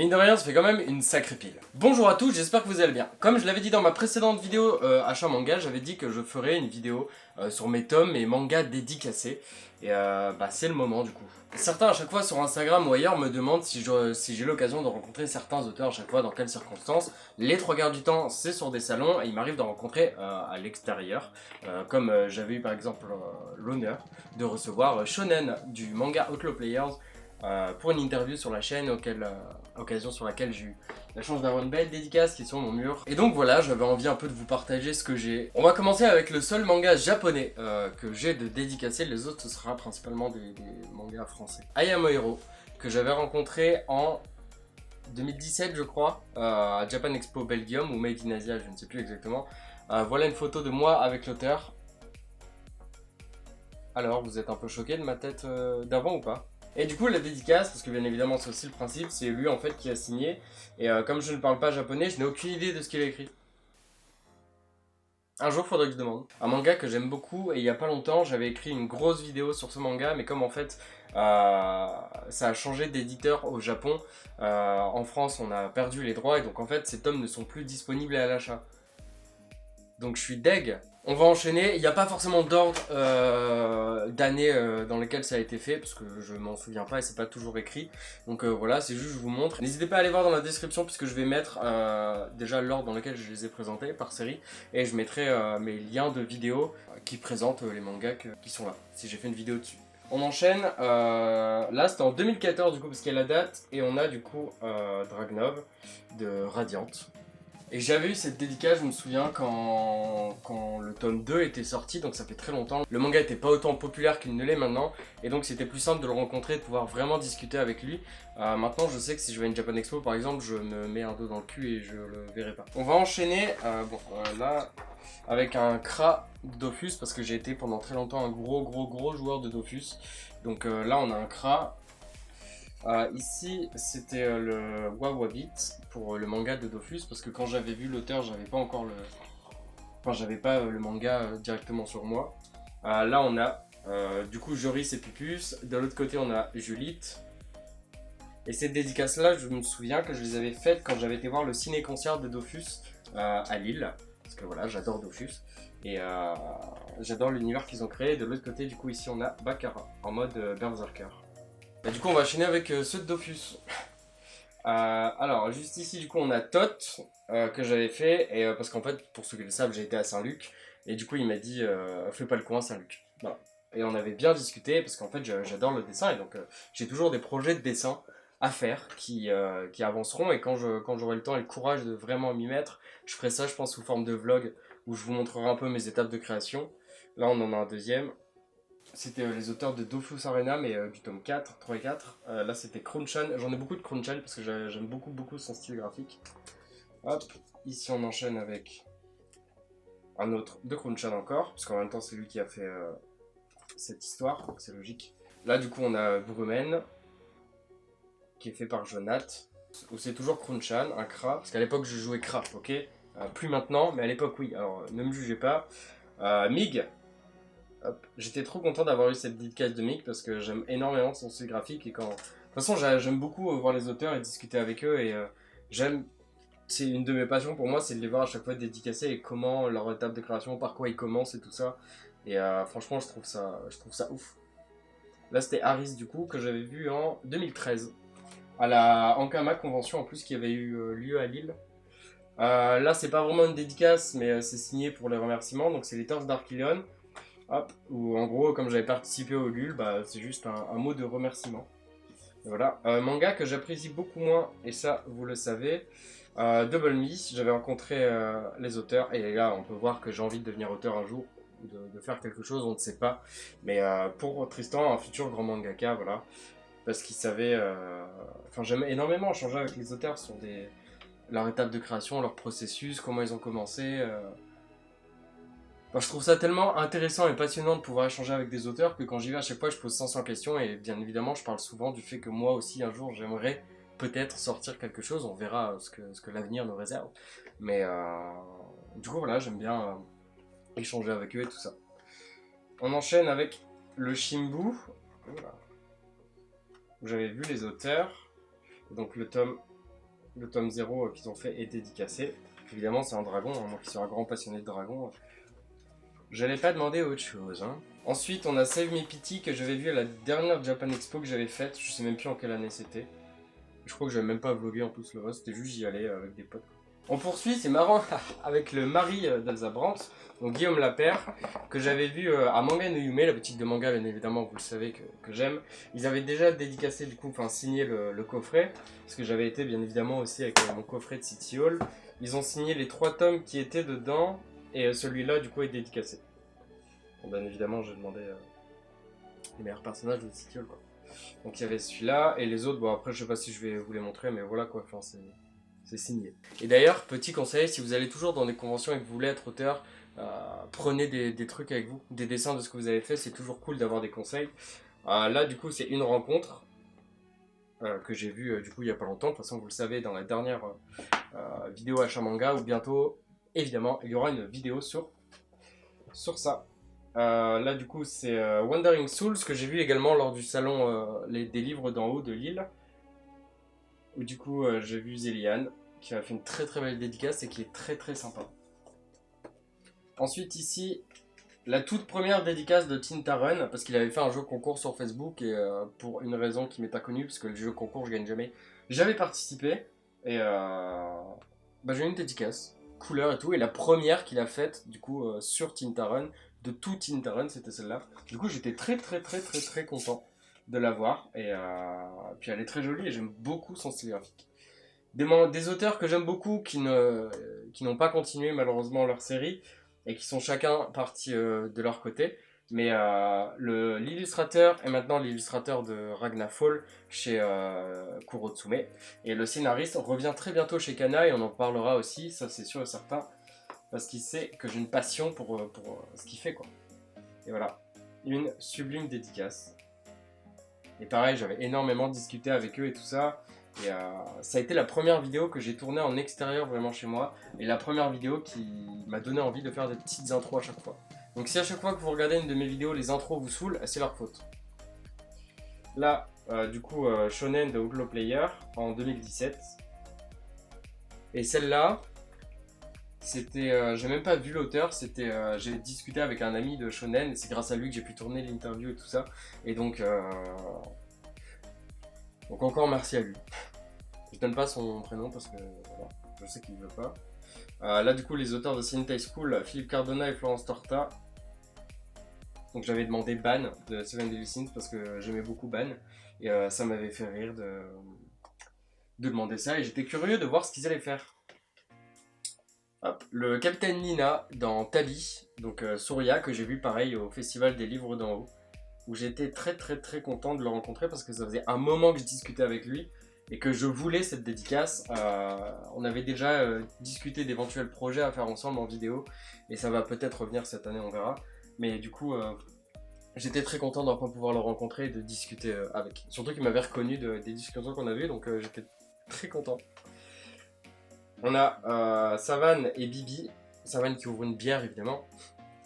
Mine de rien, ça fait quand même une sacrée pile. Bonjour à tous, j'espère que vous allez bien. Comme je l'avais dit dans ma précédente vidéo achat manga, j'avais dit que je ferais une vidéo sur mes tomes et mangas dédicacés. Et c'est le moment du coup. Certains à chaque fois sur Instagram ou ailleurs me demandent si j'ai l'occasion de rencontrer certains auteurs à chaque fois, dans quelles circonstances. Les trois quarts du temps, c'est sur des salons et il m'arrive d'en rencontrer à l'extérieur. Comme j'avais eu par exemple l'honneur de recevoir Shonen du manga Outlaw Players. Pour une interview sur la chaîne, occasion sur laquelle j'ai eu la chance d'avoir une belle dédicace qui est sur mon mur. Et donc voilà, j'avais envie un peu de vous partager ce que j'ai. On va commencer avec le seul manga japonais que j'ai de dédicacé, les autres ce sera principalement des mangas français. I Am a Hero, que j'avais rencontré en 2017 je crois, à Japan Expo Belgium ou Made in Asia, je ne sais plus exactement. Voilà une photo de moi avec l'auteur. Alors, vous êtes un peu choqué de ma tête d'avant ou pas ? Et du coup la dédicace, parce que bien évidemment c'est aussi le principe, c'est lui en fait qui a signé. Et comme je ne parle pas japonais, je n'ai aucune idée de ce qu'il a écrit. Un jour faudrait que je demande. Un manga que j'aime beaucoup, et il y a pas longtemps j'avais écrit une grosse vidéo sur ce manga, mais comme en fait ça a changé d'éditeur au Japon, en France on a perdu les droits et donc en fait ces tomes ne sont plus disponibles à l'achat. Donc je suis deg. On va enchaîner, il n'y a pas forcément d'ordre d'année dans lesquelles ça a été fait, parce que je m'en souviens pas et c'est pas toujours écrit. Donc voilà, c'est juste je vous montre. N'hésitez pas à aller voir dans la description puisque je vais mettre déjà l'ordre dans lequel je les ai présentés par série. Et je mettrai mes liens de vidéos qui présentent les mangas qui sont là, si j'ai fait une vidéo dessus. On enchaîne, là c'était en 2014 du coup parce qu'il y a la date, et on a du coup Dragnov de Radiant. Et j'avais eu cette dédicace, je me souviens, quand le tome 2 était sorti, donc ça fait très longtemps. Le manga était pas autant populaire qu'il ne l'est maintenant, et donc c'était plus simple de le rencontrer et de pouvoir vraiment discuter avec lui. Maintenant, je sais que si je vais à une Japan Expo, par exemple, je me mets un dos dans le cul et je le verrai pas. On va enchaîner, là, avec un Kra de Dofus, parce que j'ai été pendant très longtemps un gros joueur de Dofus. Donc là, on a un Kra. Ici c'était le Wawabit pour le manga de Dofus, parce que quand j'avais vu l'auteur j'avais pas encore le manga directement sur moi. Là on a du coup Joris et Pupus, de l'autre côté on a Julite. Et cette dédicace là je me souviens que je les avais faites quand j'avais été voir le ciné-concert de Dofus à Lille, parce que voilà j'adore Dofus et j'adore l'univers qu'ils ont créé. De l'autre côté du coup ici on a Bakara en mode Berserker. Et du coup on va enchaîner avec ceux de Dofus. Alors juste ici du coup on a Tot que j'avais fait, et parce qu'en fait pour ceux qui le savent j'ai été à Saint-Luc, et du coup il m'a dit fais pas le coin Saint-Luc. Voilà. Et on avait bien discuté parce qu'en fait j'adore le dessin, et donc j'ai toujours des projets de dessin à faire qui avanceront, et quand j'aurai le temps et le courage de vraiment m'y mettre, je ferai ça je pense sous forme de vlog où je vous montrerai un peu mes étapes de création. Là on en a un deuxième. C'était les auteurs de Dofus Arena, mais du tome 4, 3 et 4. Là c'était Crunchan, j'en ai beaucoup de Crunchan parce que j'aime beaucoup son style graphique. Hop, ici on enchaîne avec un autre de Crunchan encore, parce qu'en même temps c'est lui qui a fait cette histoire, donc c'est logique. Là du coup on a Brumen, qui est fait par Jonath, où c'est toujours Crunchan, un Kra, parce qu'à l'époque je jouais Kra, ok, plus maintenant, mais à l'époque oui, alors ne me jugez pas. Mig. J'étais trop content d'avoir eu cette dédicace de Mick parce que j'aime énormément son style graphique, et de toute façon j'aime beaucoup voir les auteurs et discuter avec eux, et c'est une de mes passions pour moi, c'est de les voir à chaque fois dédicacés et comment leur étape de création, par quoi ils commencent et tout ça, et franchement je trouve ça ouf. Là c'était Harris du coup que j'avais vu en 2013 à la Ankama Convention en plus qui avait eu lieu à Lille. Là c'est pas vraiment une dédicace mais c'est signé pour les remerciements, donc c'est les Torches d'Archilion. Hop, où en gros, comme j'avais participé au LUL, c'est juste un mot de remerciement. Et voilà, manga que j'apprécie beaucoup moins, et ça, vous le savez, Double Me, j'avais rencontré les auteurs, et là, on peut voir que j'ai envie de devenir auteur un jour, de faire quelque chose, on ne sait pas. Mais pour Tristan, un futur grand mangaka, voilà, parce qu'il savait... Enfin, j'aime énormément échanger avec les auteurs sur leur étape de création, leur processus, comment ils ont commencé... je trouve ça tellement intéressant et passionnant de pouvoir échanger avec des auteurs que quand j'y vais à chaque fois je pose 500 questions, et bien évidemment je parle souvent du fait que moi aussi un jour j'aimerais peut-être sortir quelque chose, on verra ce que l'avenir nous réserve. Mais du coup voilà, j'aime bien échanger avec eux et tout ça. On enchaîne avec le Shimbu, voilà, où j'avais vu les auteurs, donc le tome Le tome 0 qu'ils ont fait est dédicacé. Évidemment, c'est un dragon, hein. Moi qui suis un grand passionné de dragons, j'allais pas demander autre chose. Hein. Ensuite, on a Save Me Pity que j'avais vu à la dernière Japan Expo que j'avais faite. Je sais même plus en quelle année c'était. Je crois que j'avais même pas vlogué en plus le reste, c'était juste j'y allais avec des potes. On poursuit, c'est marrant, avec le mari d'Elsa Brandt, donc Guillaume Lapère, que j'avais vu à Manga no Yume, la boutique de manga, bien évidemment, vous le savez que j'aime. Ils avaient déjà dédicacé, du coup, enfin signé le coffret, parce que j'avais été bien évidemment aussi avec mon coffret de City Hall. Ils ont signé les 3 tomes qui étaient dedans, et celui-là, du coup, est dédicacé. Bon, bien évidemment, j'ai demandé les meilleurs personnages de City Hall, quoi. Donc il y avait celui-là, et les autres, bon après je sais pas si je vais vous les montrer, mais voilà quoi, enfin c'est signé. Et d'ailleurs, petit conseil, si vous allez toujours dans des conventions et que vous voulez être auteur, prenez des trucs avec vous, des dessins de ce que vous avez fait, c'est toujours cool d'avoir des conseils. Là du coup c'est une rencontre que j'ai vue du coup il y a pas longtemps, de toute façon vous le savez dans la dernière vidéo achat manga, où bientôt évidemment il y aura une vidéo sur ça. Là du coup c'est Wandering Souls que j'ai vu également lors du salon des livres d'en haut de Lille, où du coup j'ai vu Zéliane qui a fait une très très belle dédicace et qui est très très sympa. Ensuite ici la toute première dédicace de Tintarun, parce qu'il avait fait un jeu concours sur Facebook et pour une raison qui m'est inconnue, parce que le jeu concours je gagne jamais, j'avais participé et j'ai eu une dédicace, couleur et tout, et la première qu'il a faite du coup sur Tintarun, de tout Tintarun, c'était celle-là. Du coup j'étais très très très très très content de la voir, et puis elle est très jolie et j'aime beaucoup son style graphique. Des auteurs que j'aime beaucoup qui n'ont pas continué malheureusement leur série et qui sont chacun partis de leur côté. Mais l'illustrateur est maintenant l'illustrateur de Ragna Fall chez Kurotsume. Et le scénariste revient très bientôt chez Kana et on en parlera aussi, ça c'est sûr et certain. Parce qu'il sait que j'ai une passion pour ce qu'il fait, quoi. Et voilà, une sublime dédicace. Et pareil, j'avais énormément discuté avec eux et tout ça. Et ça a été la première vidéo que j'ai tournée en extérieur vraiment chez moi. Et la première vidéo qui m'a donné envie de faire des petites intros à chaque fois. Donc si à chaque fois que vous regardez une de mes vidéos, les intros vous saoulent, c'est leur faute. Là, du coup, Shonen de Outlaw Player en 2017. Et celle-là, c'était, j'ai même pas vu l'auteur, c'était, j'ai discuté avec un ami de Shonen, et c'est grâce à lui que j'ai pu tourner l'interview et tout ça. Et donc encore merci à lui. Je donne pas son prénom parce que voilà, je sais qu'il veut pas. Là du coup les auteurs de Sentai School, Philippe Cardona et Florence Torta. Donc j'avais demandé Ban de Seven Deadly Sins parce que j'aimais beaucoup Ban. Et ça m'avait fait rire de demander ça et j'étais curieux de voir ce qu'ils allaient faire. Hop, le Capitaine Nina dans Tali, donc Surya, que j'ai vu pareil au Festival des Livres d'en haut, où j'étais très très très content de le rencontrer parce que ça faisait un moment que je discutais avec lui et que je voulais cette dédicace. On avait déjà discuté d'éventuels projets à faire ensemble en vidéo et ça va peut-être revenir cette année, on verra. Mais du coup, j'étais très content d'enfin pouvoir le rencontrer et de discuter avec. Surtout qu'il m'avait reconnu des discussions qu'on avait, donc j'étais très content. On a Savane et Bibi. Savane qui ouvre une bière évidemment.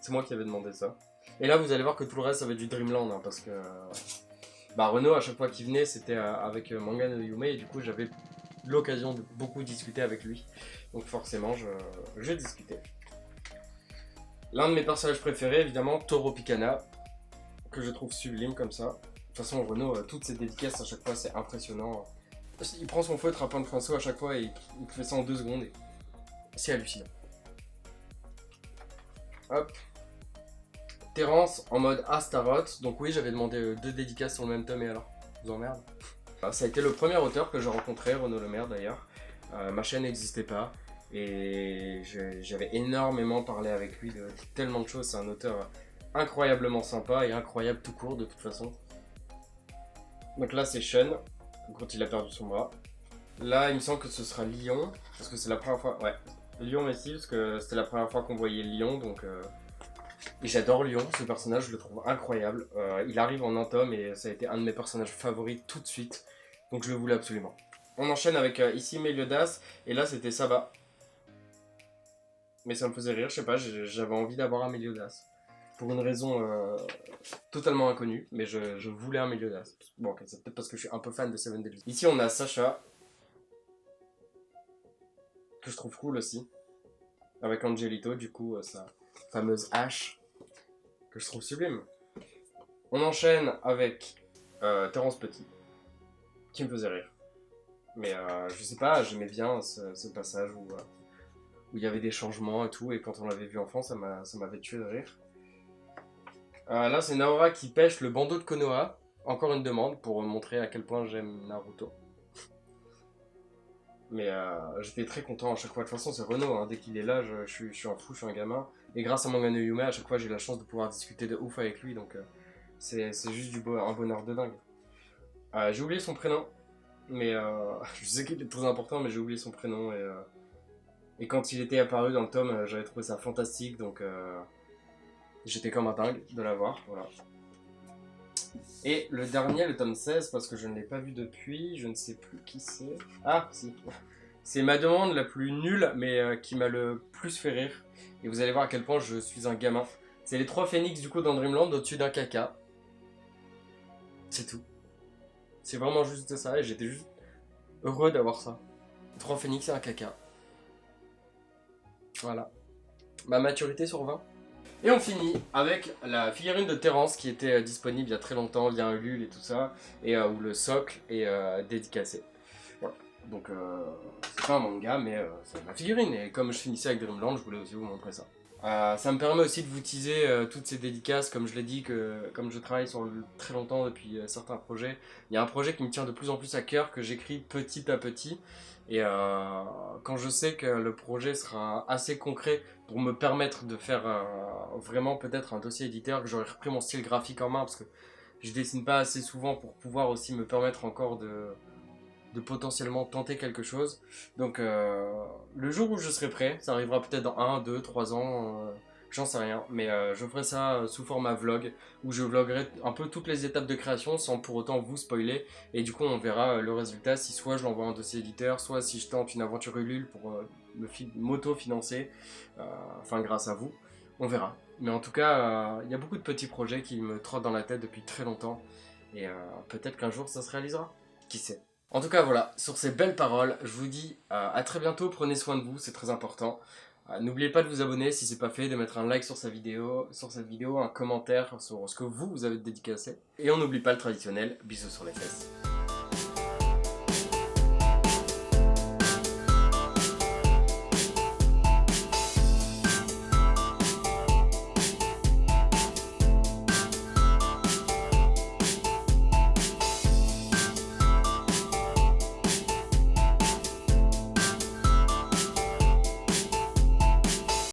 C'est moi qui avais demandé ça. Et là vous allez voir que tout le reste ça va être du Dreamland hein, parce que Renaud à chaque fois qu'il venait c'était avec Manga no Yume et du coup j'avais l'occasion de beaucoup discuter avec lui. Donc forcément je discutais. L'un de mes personnages préférés évidemment Toro Picana, que je trouve sublime comme ça. De toute façon Renaud, toutes ses dédicaces à chaque fois c'est impressionnant. Il prend son feutre à point de pinceau à chaque fois et il fait ça en 2 secondes et c'est hallucinant. Hop. Terence en mode Astaroth, donc oui j'avais demandé 2 dédicaces sur le même tome et alors, je vous emmerde. Ça a été le premier auteur que j'ai rencontré, Renaud Lemaire d'ailleurs. Ma chaîne n'existait pas et j'avais énormément parlé avec lui de tellement de choses, c'est un auteur incroyablement sympa et incroyable tout court de toute façon. Donc là c'est Sean, quand il a perdu son bras. Là il me semble que ce sera Lion, parce que c'est la première fois, ouais, Lion merci parce que c'était la première fois qu'on voyait Lion donc... Et j'adore Lion, ce personnage, je le trouve incroyable. Il arrive en un tome et ça a été un de mes personnages favoris tout de suite. Donc je le voulais absolument. On enchaîne avec ici Meliodas, et là c'était Saba. Mais ça me faisait rire, je sais pas, j'avais envie d'avoir un Meliodas. Pour une raison totalement inconnue, mais je voulais un Meliodas. Bon, okay, c'est peut-être parce que je suis un peu fan de Seven Deadly. Ici on a Sacha. que je trouve cool aussi. Avec Angelito, du coup, sa fameuse hache, que je trouve sublime. On enchaîne avec Terence Petit, qui me faisait rire. Mais je sais pas, j'aimais bien ce passage où il y avait des changements et tout, et quand on l'avait vu enfant, ça m'avait tué de rire. Là, c'est Naora qui pêche le bandeau de Konoha. Encore une demande pour montrer à quel point j'aime Naruto. Mais j'étais très content à chaque fois. De toute façon, c'est Renaud, hein. Dès qu'il est là, je suis un fou, je suis un gamin. Et grâce à Manga no Yume, à chaque fois, j'ai la chance de pouvoir discuter de ouf avec lui. Donc, c'est juste un bonheur de dingue. J'ai oublié son prénom. Mais je sais qu'il est très important, mais j'ai oublié son prénom. Et quand il était apparu dans le tome, j'avais trouvé ça fantastique. Donc, j'étais comme un dingue de l'avoir. Voilà. Et le dernier, le tome 16, parce que je ne l'ai pas vu depuis, je ne sais plus qui c'est. Ah, si. C'est ma demande la plus nulle, mais qui m'a le plus fait rire. Et vous allez voir à quel point je suis un gamin. C'est les 3 phénix du coup dans Dreamland au-dessus d'un caca. C'est tout. C'est vraiment juste ça, et j'étais juste heureux d'avoir ça. 3 phénix et un caca. Voilà. Ma maturité sur 20. Et on finit avec la figurine de Terence qui était disponible il y a très longtemps via un Ulule et tout ça, et où le socle est dédicacé. Voilà. Donc c'est pas un manga, mais c'est ma figurine, et comme je finissais avec Dreamland, je voulais aussi vous montrer ça. Ça me permet aussi de vous teaser toutes ces dédicaces, comme je l'ai dit, que comme je travaille sur très longtemps depuis certains projets, il y a un projet qui me tient de plus en plus à cœur, que j'écris petit à petit, et quand je sais que le projet sera assez concret pour me permettre de faire vraiment peut-être un dossier éditeur, que j'aurai repris mon style graphique en main, parce que je dessine pas assez souvent pour pouvoir aussi me permettre encore de potentiellement tenter quelque chose. Donc le jour où je serai prêt, ça arrivera peut-être dans 1, 2, 3 ans, j'en sais rien, mais je ferai ça sous format vlog, où je vloguerai un peu toutes les étapes de création sans pour autant vous spoiler, et du coup on verra le résultat, si soit je l'envoie en dossier éditeur, soit si je tente une aventure Ulule pour m'auto-financer, enfin grâce à vous, on verra. Mais en tout cas, il y a beaucoup de petits projets qui me trottent dans la tête depuis très longtemps, et peut-être qu'un jour ça se réalisera, qui sait. En tout cas voilà, sur ces belles paroles, je vous dis à très bientôt, prenez soin de vous, c'est très important. N'oubliez pas de vous abonner si c'est pas fait, de mettre un like sur cette vidéo, un commentaire sur ce que vous avez dédicacé. Et on n'oublie pas le traditionnel, bisous sur les fesses.